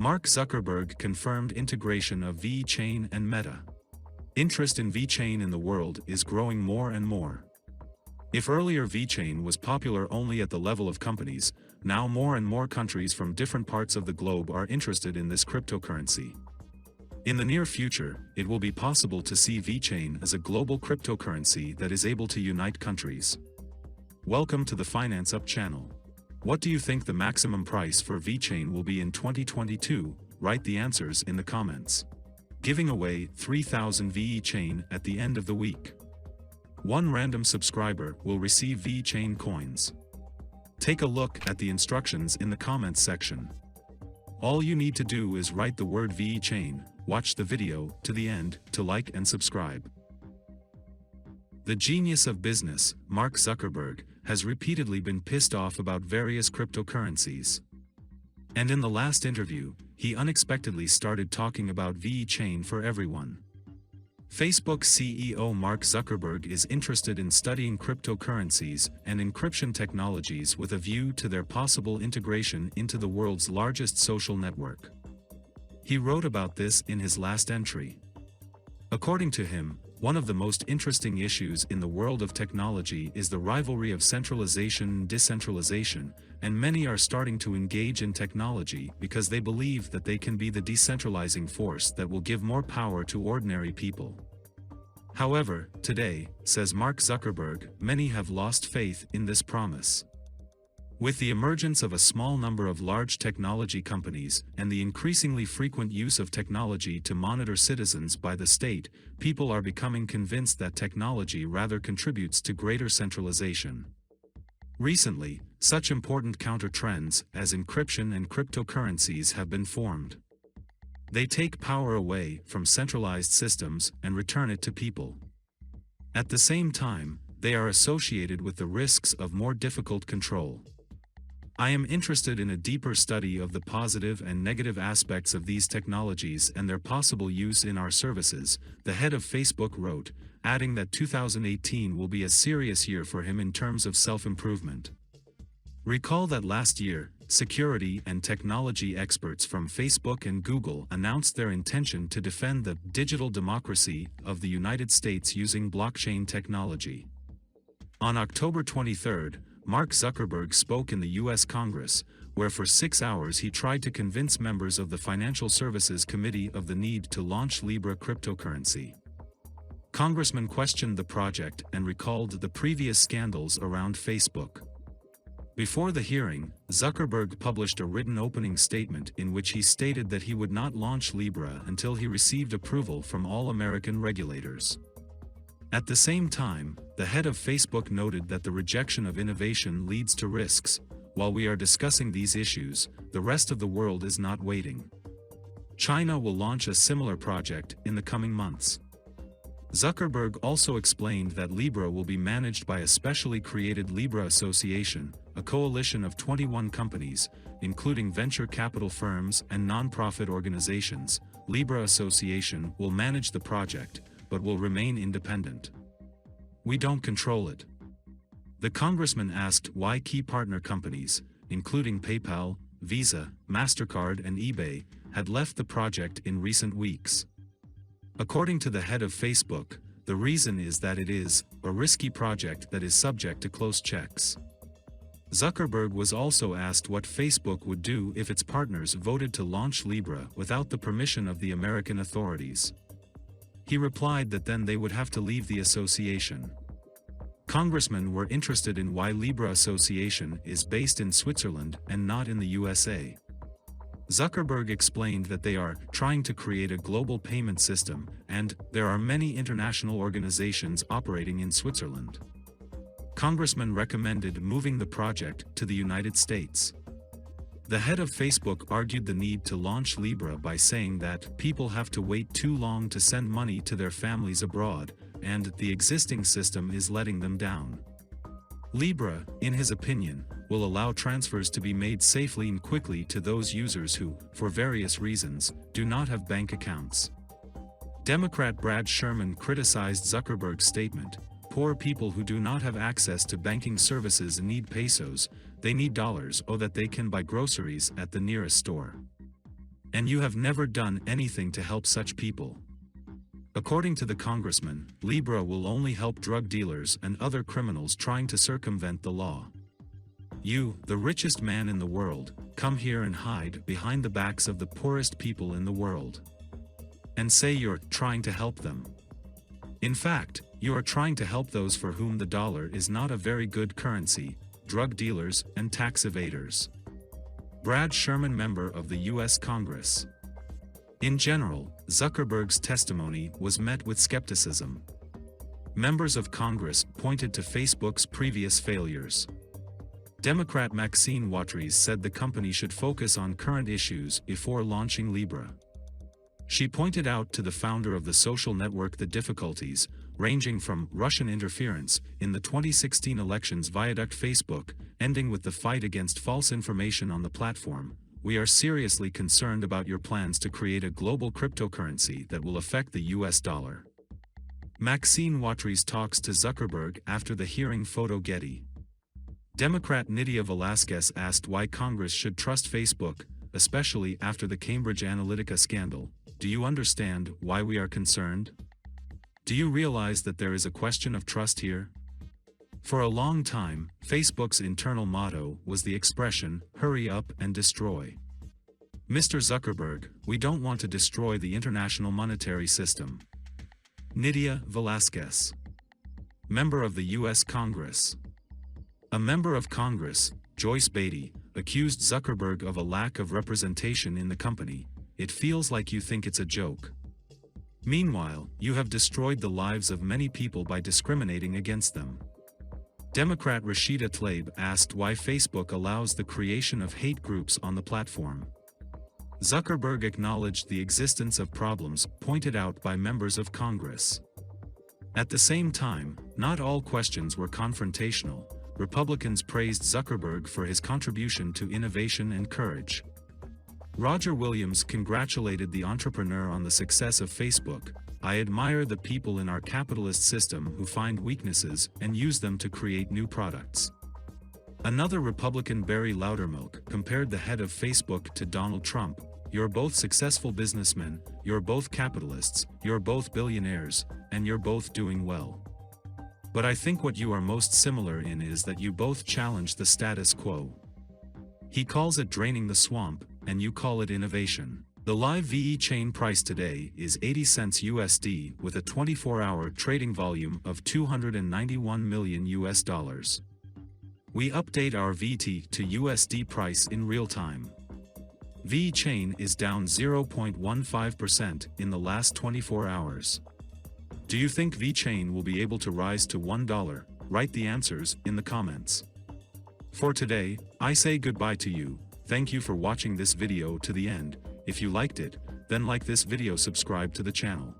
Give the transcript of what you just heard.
Mark Zuckerberg confirmed integration of Vechain and Meta. Interest in Vechain in the world is growing more and more. If earlier Vechain was popular only at the level of companies, now more and more countries from different parts of the globe are interested in this cryptocurrency. In the near future, it will be possible to see Vechain as a global cryptocurrency that is able to unite countries. Welcome to the Finance Up channel. What do you think the maximum price for Vechain will be in 2022? Write the answers in the comments. Giving away 3,000 Vechain at the end of the week. One random subscriber will receive Vechain coins. Take a look at the instructions in the comments section. All you need to do is write the word Vechain, watch the video to the end to like and subscribe. The genius of business, Mark Zuckerberg, has repeatedly been pissed off about various cryptocurrencies. And in the last interview, he unexpectedly started talking about Vechain for everyone. Facebook CEO Mark Zuckerberg is interested in studying cryptocurrencies and encryption technologies with a view to their possible integration into the world's largest social network. He wrote about this in his last entry. According to him, one of the most interesting issues in the world of technology is the rivalry of centralization and decentralization, and many are starting to engage in technology because they believe that they can be the decentralizing force that will give more power to ordinary people. However, today, says Mark Zuckerberg, many have lost faith in this promise. With the emergence of a small number of large technology companies and the increasingly frequent use of technology to monitor citizens by the state, people are becoming convinced that technology rather contributes to greater centralization. Recently, such important counter-trends as encryption and cryptocurrencies have been formed. They take power away from centralized systems and return it to people. At the same time, they are associated with the risks of more difficult control. I am interested in a deeper study of the positive and negative aspects of these technologies and their possible use in our services, the head of Facebook wrote, adding that 2018 will be a serious year for him in terms of self-improvement. Recall that last year, security and technology experts from Facebook and Google announced their intention to defend the digital democracy of the United States using blockchain technology. On October 23, Mark Zuckerberg spoke in the U.S. Congress, where for 6 hours he tried to convince members of the Financial Services Committee of the need to launch Libra cryptocurrency. Congressmen questioned the project and recalled the previous scandals around Facebook. Before the hearing, Zuckerberg published a written opening statement in which he stated that he would not launch Libra until he received approval from all American regulators. At the same time, the head of Facebook noted that the rejection of innovation leads to risks. While we are discussing these issues, the rest of the world is not waiting. China will launch a similar project in the coming months. Zuckerberg also explained that Libra will be managed by a specially created Libra Association, a coalition of 21 companies, including venture capital firms and non-profit organizations. Libra Association will manage the project, but will remain independent. We don't control it. The congressman asked why key partner companies, including PayPal, Visa, MasterCard and eBay, had left the project in recent weeks. According to the head of Facebook, the reason is that it is a risky project that is subject to close checks. Zuckerberg was also asked what Facebook would do if its partners voted to launch Libra without the permission of the American authorities. He replied that then they would have to leave the association. Congressmen were interested in why Libra Association is based in Switzerland and not in the USA. Zuckerberg explained that they are trying to create a global payment system, and there are many international organizations operating in Switzerland. Congressmen recommended moving the project to the United States. The head of Facebook argued the need to launch Libra by saying that people have to wait too long to send money to their families abroad, and the existing system is letting them down. Libra, in his opinion, will allow transfers to be made safely and quickly to those users who, for various reasons, do not have bank accounts. Democrat Brad Sherman criticized Zuckerberg's statement, "Poor people who do not have access to banking services need pesos, they need dollars so that they can buy groceries at the nearest store." And you have never done anything to help such people. According to the congressman, Libra will only help drug dealers and other criminals trying to circumvent the law. You, the richest man in the world, come here and hide behind the backs of the poorest people in the world. And say you're trying to help them. In fact, you are trying to help those for whom the dollar is not a very good currency, drug dealers and tax evaders. Brad Sherman, member of the U.S. Congress. In general, Zuckerberg's testimony was met with skepticism. Members of Congress pointed to Facebook's previous failures. Democrat Vechain Vet said the company should focus on current issues before launching Libra. She pointed out to the founder of the social network the difficulties, ranging from Russian interference in the 2016 elections via Facebook, ending with the fight against false information on the platform. We are seriously concerned about your plans to create a global cryptocurrency that will affect the US dollar. Vechain Vet talks to Zuckerberg after the hearing. Photo Getty. Democrat Nydia Velasquez asked why Congress should trust Facebook, especially after the Cambridge Analytica scandal. Do you understand why we are concerned? Do you realize that there is a question of trust here? For a long time, Facebook's internal motto was the expression, "Hurry up and destroy." Mr. Zuckerberg, we don't want to destroy the international monetary system. Nydia Velasquez. Member of the U.S. Congress. A member of Congress, Joyce Beatty, accused Zuckerberg of a lack of representation in the company. It feels like you think it's a joke. Meanwhile, you have destroyed the lives of many people by discriminating against them. Democrat Rashida Tlaib asked why Facebook allows the creation of hate groups on the platform. Zuckerberg acknowledged the existence of problems pointed out by members of Congress. At the same time, not all questions were confrontational. Republicans praised Zuckerberg for his contribution to innovation and courage. Roger Williams congratulated the entrepreneur on the success of Facebook. I admire the people in our capitalist system who find weaknesses and use them to create new products. Another Republican, Barry Loudermilk, compared the head of Facebook to Donald Trump. You're both successful businessmen, you're both capitalists, you're both billionaires, and you're both doing well. But I think what you are most similar in is that you both challenge the status quo. He calls it draining the swamp, and you call it innovation. The live Vechain price today is 80 cents USD with a 24-hour trading volume of 291 million US dollars. We update our VT to USD price in real time. Vechain is down 0.15% in the last 24 hours. Do you think Vechain will be able to rise to $1? Write the answers in the comments. For today, I say goodbye to you. Thank you for watching this video to the end. If you liked it, then like this video, subscribe to the channel.